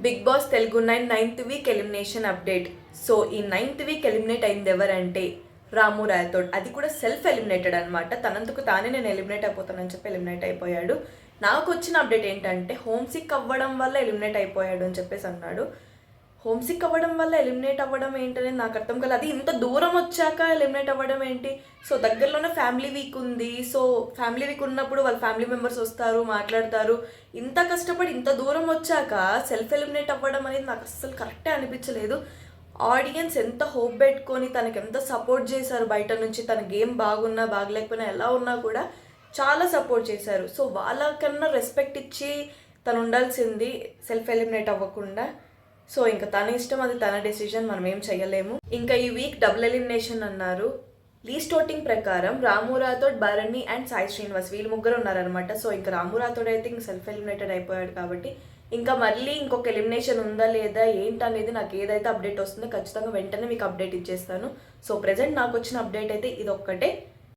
Big Boss Telugu 9th week elimination update. So ఈ 9th week eliminate అయింది ఎవరంటే రాము రాథోడ్. అది కూడా సెల్ఫ్ ఎలిమినేటెడ్ అనమాట. తనందుకు తానే నేను ఎలిమినేట్ అయిపోతానని చెప్పి ఎలిమినేట్ అయిపోయాడు. నాకు వచ్చిన అప్డేట్ ఏంటంటే హోమ్ సిక్ అవ్వడం వల్ల ఎలిమినేట్ అయిపోయాడు అని చెప్పేసి అన్నాడు. హోమ్ సిక్ అవ్వడం వల్ల ఎలిమినేట్ అవ్వడం ఏంటనేది నాకు అర్థం కాలేదు. అది ఇంత దూరం వచ్చాక ఎలిమినేట్ అవ్వడం ఏంటి? సో దగ్గరలోనే ఫ్యామిలీ వీక్ ఉంది. సో ఫ్యామిలీ వీక్ ఉన్నప్పుడు వాళ్ళ ఫ్యామిలీ మెంబర్స్ వస్తారు, మాట్లాడతారు. ఇంత కష్టపడి ఇంత దూరం వచ్చాక సెల్ఫ్ ఎలిమినేట్ అవ్వడం అనేది నాకు అస్సలు కరెక్టే అనిపించలేదు. ఆడియన్స్ ఎంత హోప్ పెట్టుకొని తనకి ఎంత సపోర్ట్ చేశారు, బయట నుంచి తన గేమ్ బాగున్నా బాగలేకపోయినా ఎలా ఉన్నా కూడా చాలా సపోర్ట్ చేశారు. సో వాళ్ళకన్నా రెస్పెక్ట్ ఇచ్చి తను ఉండాల్సింది సెల్ఫ్ ఎలిమినేట్ అవ్వకుండా. సో ఇంకా తన ఇష్టం, అది తన డెసిషన్, మనం ఏం చేయలేము. ఇంకా ఈ వీక్ డబుల్ ఎలిమినేషన్ అన్నారు. లీస్ట్ ఓటింగ్ ప్రకారం రాము రాథోడ్, భరణి అండ్ సాయి శ్రీనివాస్ వీళ్ళు ముగ్గురు ఉన్నారనమాట. సో ఇంకా రాము రాథోడ్ అయితే ఇంక సెల్ఫ్ ఎలిమినేటెడ్ అయిపోయాడు కాబట్టి ఇంకా మళ్ళీ ఇంకొక ఎలిమినేషన్ ఉందా లేదా ఏంటనేది నాకు ఏదైతే అప్డేట్ వస్తుందో ఖచ్చితంగా వెంటనే మీకు అప్డేట్ ఇచ్చేస్తాను. సో ప్రెజెంట్ నాకు వచ్చిన అప్డేట్ అయితే ఇది ఒక్కటే.